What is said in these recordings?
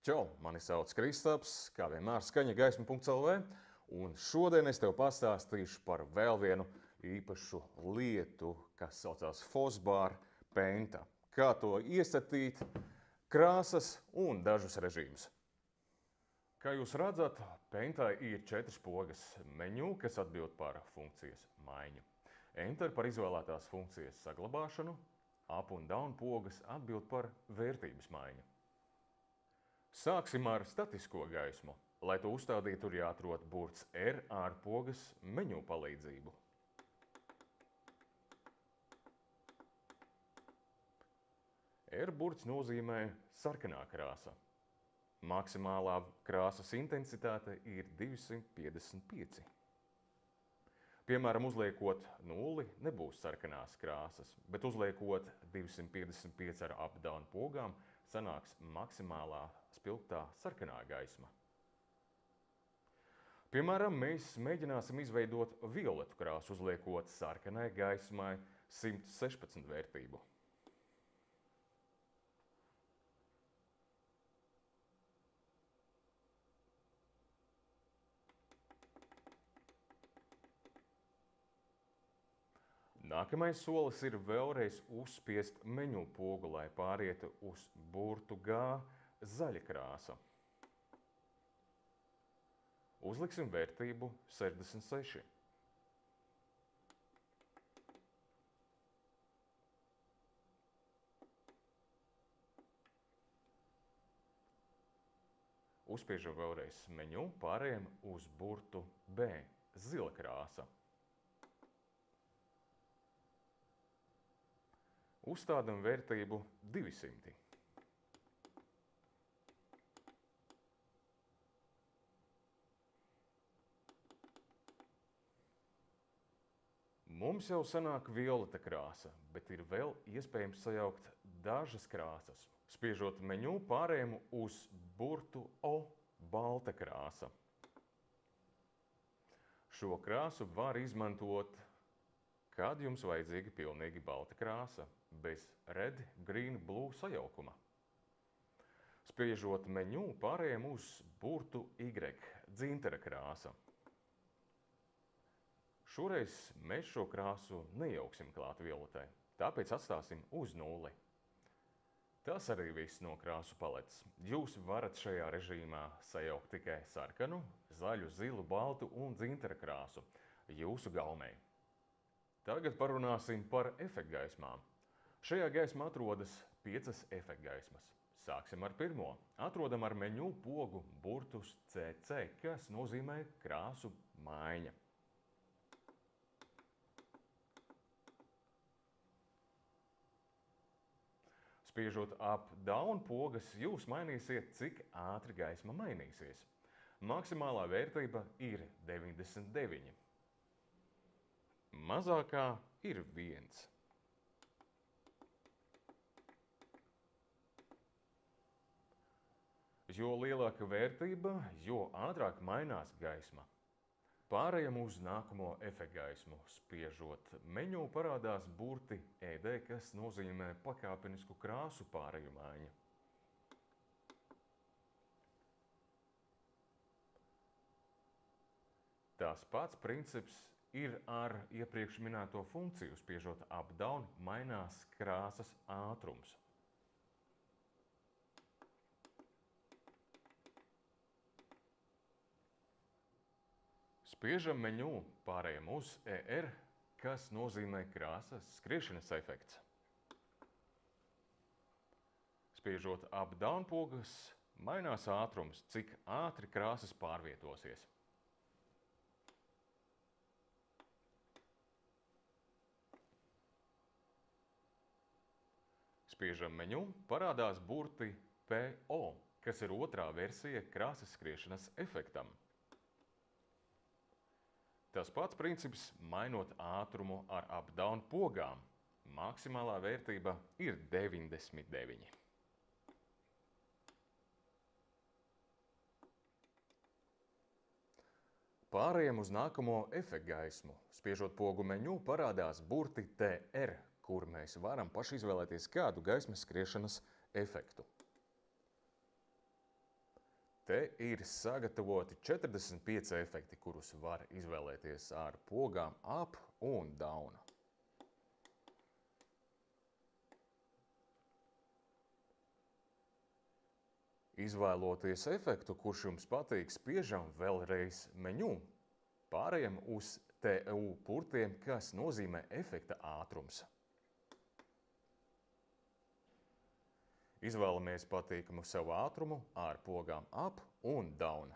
Čau, mani sauc Kristaps, kā vienmēr skaņa gaisma.lv, un šodien es tev pastāstīšu par vēl vienu īpašu lietu, kas saucās Fosbāra Painta. Kā to iestatīt, krāsas un dažus režīmus. Kā jūs redzat, Paintā ir 4 pogas menu, kas atbild par funkcijas maiņu. Enter par izvēlētās funkcijas saglabāšanu, up un down pogas atbild par vērtības maiņu. Sāksim ar statisko gaismu. Lai to uzstādītu, ir jāatrod burts R ar pogas menu palīdzību. R burts nozīmē sarkanā krāsa. Maksimālā krāsas intensitāte ir 255. Piemēram, uzliekot 0, nebūs sarkanās krāsas, bet uzliekot 255 ar up-down pogām, sanāks maksimālā spilgtā sarkanā gaisma. Piemēram, mēs mēģināsim izveidot violetu krāsu, uzliekot sarkanai gaismai 116 vērtību. Nākamais solis ir vēlreiz uzspiest menu pogu, lai pārietu uz burtu G zaļa krāsa. Uzliksim vērtību 66. Uzspiežam vēlreiz menu, pārējam uz burtu B zila krāsa. Uzstādam vērtību 200. Mums jau sanāk violeta krāsa, bet ir vēl iespējams sajaukt dažas krāsas. Spiežot menu, pārējām uz burtu O balta krāsa. Šo krāsu var izmantot, kad jums vajadzīga pilnīgi balta krāsa, bez red, green, blue sajaukuma. Spiežot menu, pārējām uz burtu Y, dzintara krāsa. Šoreiz mēs šo krāsu nejauksim klāt violetai, tāpēc atstāsim uz 0. Tas arī viss no krāsu paletes. Jūs varat šajā režīmā sajaukt tikai sarkanu, zaļu, zilu, baltu un dzintara krāsu jūsu gaumei. Tagad parunāsim par efektgaismām. Šajā gaismā atrodas 5 efektgaismas. Sāksim ar pirmo. Atrodam ar menu pogu burtus CC, kas nozīmē krāsu maiņa. Spiežot up-down pogas, jūs mainīsiet, cik ātri gaisma mainīsies. Maksimālā vērtība ir 99. Mazākā ir 1. Jo lielāka vērtība, jo ātrāk mainās gaisma. Pārējām uz nākamo efektgaismu. Spiežot menu, parādās burti ED, kas nozīmē pakāpenisku krāsu pārēju maiņu. Tās pats princips ir ar iepriekš minēto funkciju. Spiežot up-down, mainās krāsas ātrums. Spiežam menu, pārējām uz ER, kas nozīmē krāsas skriešanas efekts. Spiežot up-down pogas, mainās ātrums, cik ātri krāsas pārvietosies. Spiežam menu, parādās burti PO, kas ir otrā versija krāsas skriešanas efektam. Tas pats princips mainot ātrumu ar up-down pogām. Maksimālā vērtība ir 99. Pārējām uz nākamo efektgaismu. Spiežot pogu menu, parādās burti TR, kur mēs varam paši izvēlēties kādu gaismas skriešanas efektu. Te ir sagatavoti 45 efekti, kurus var izvēlēties ar pogām up un down. Izvēloties efektu, kurš jums patīk, spiežam vēlreiz meņu. Pārējām uz TU purtiem, kas nozīmē efekta ātrums. Izvēlamies patīkamu sev ātrumu ar pogām up un down.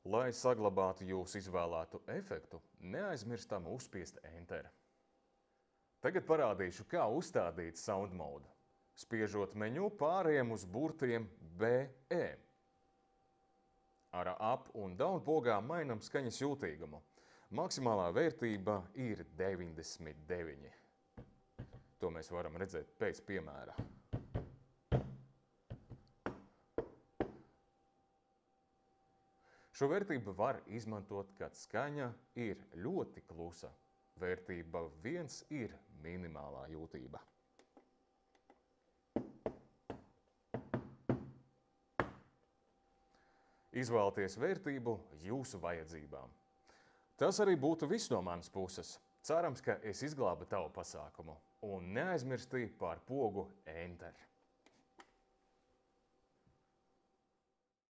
Lai saglabātu jūsu izvēlētu efektu, neaizmirstam uzspiest Enter. Tagad parādīšu, kā uzstādīt sound mode. Spiežot meņu, pārējām uz burtiem BE. Ar up un down pogām mainam skaņas jūtīgumu. Maksimālā vērtība ir 99. To mēs varam redzēt pēc piemēra. Šo vērtību var izmantot, kad skaņa ir ļoti klusa. Vērtība 1 ir minimālā jūtība. Izvēlieties vērtību jūsu vajadzībām. Tas arī būtu viss no manas puses. Cerams, ka es izglābu tavu pasākumu un neaizmirstīju par pogu Enter.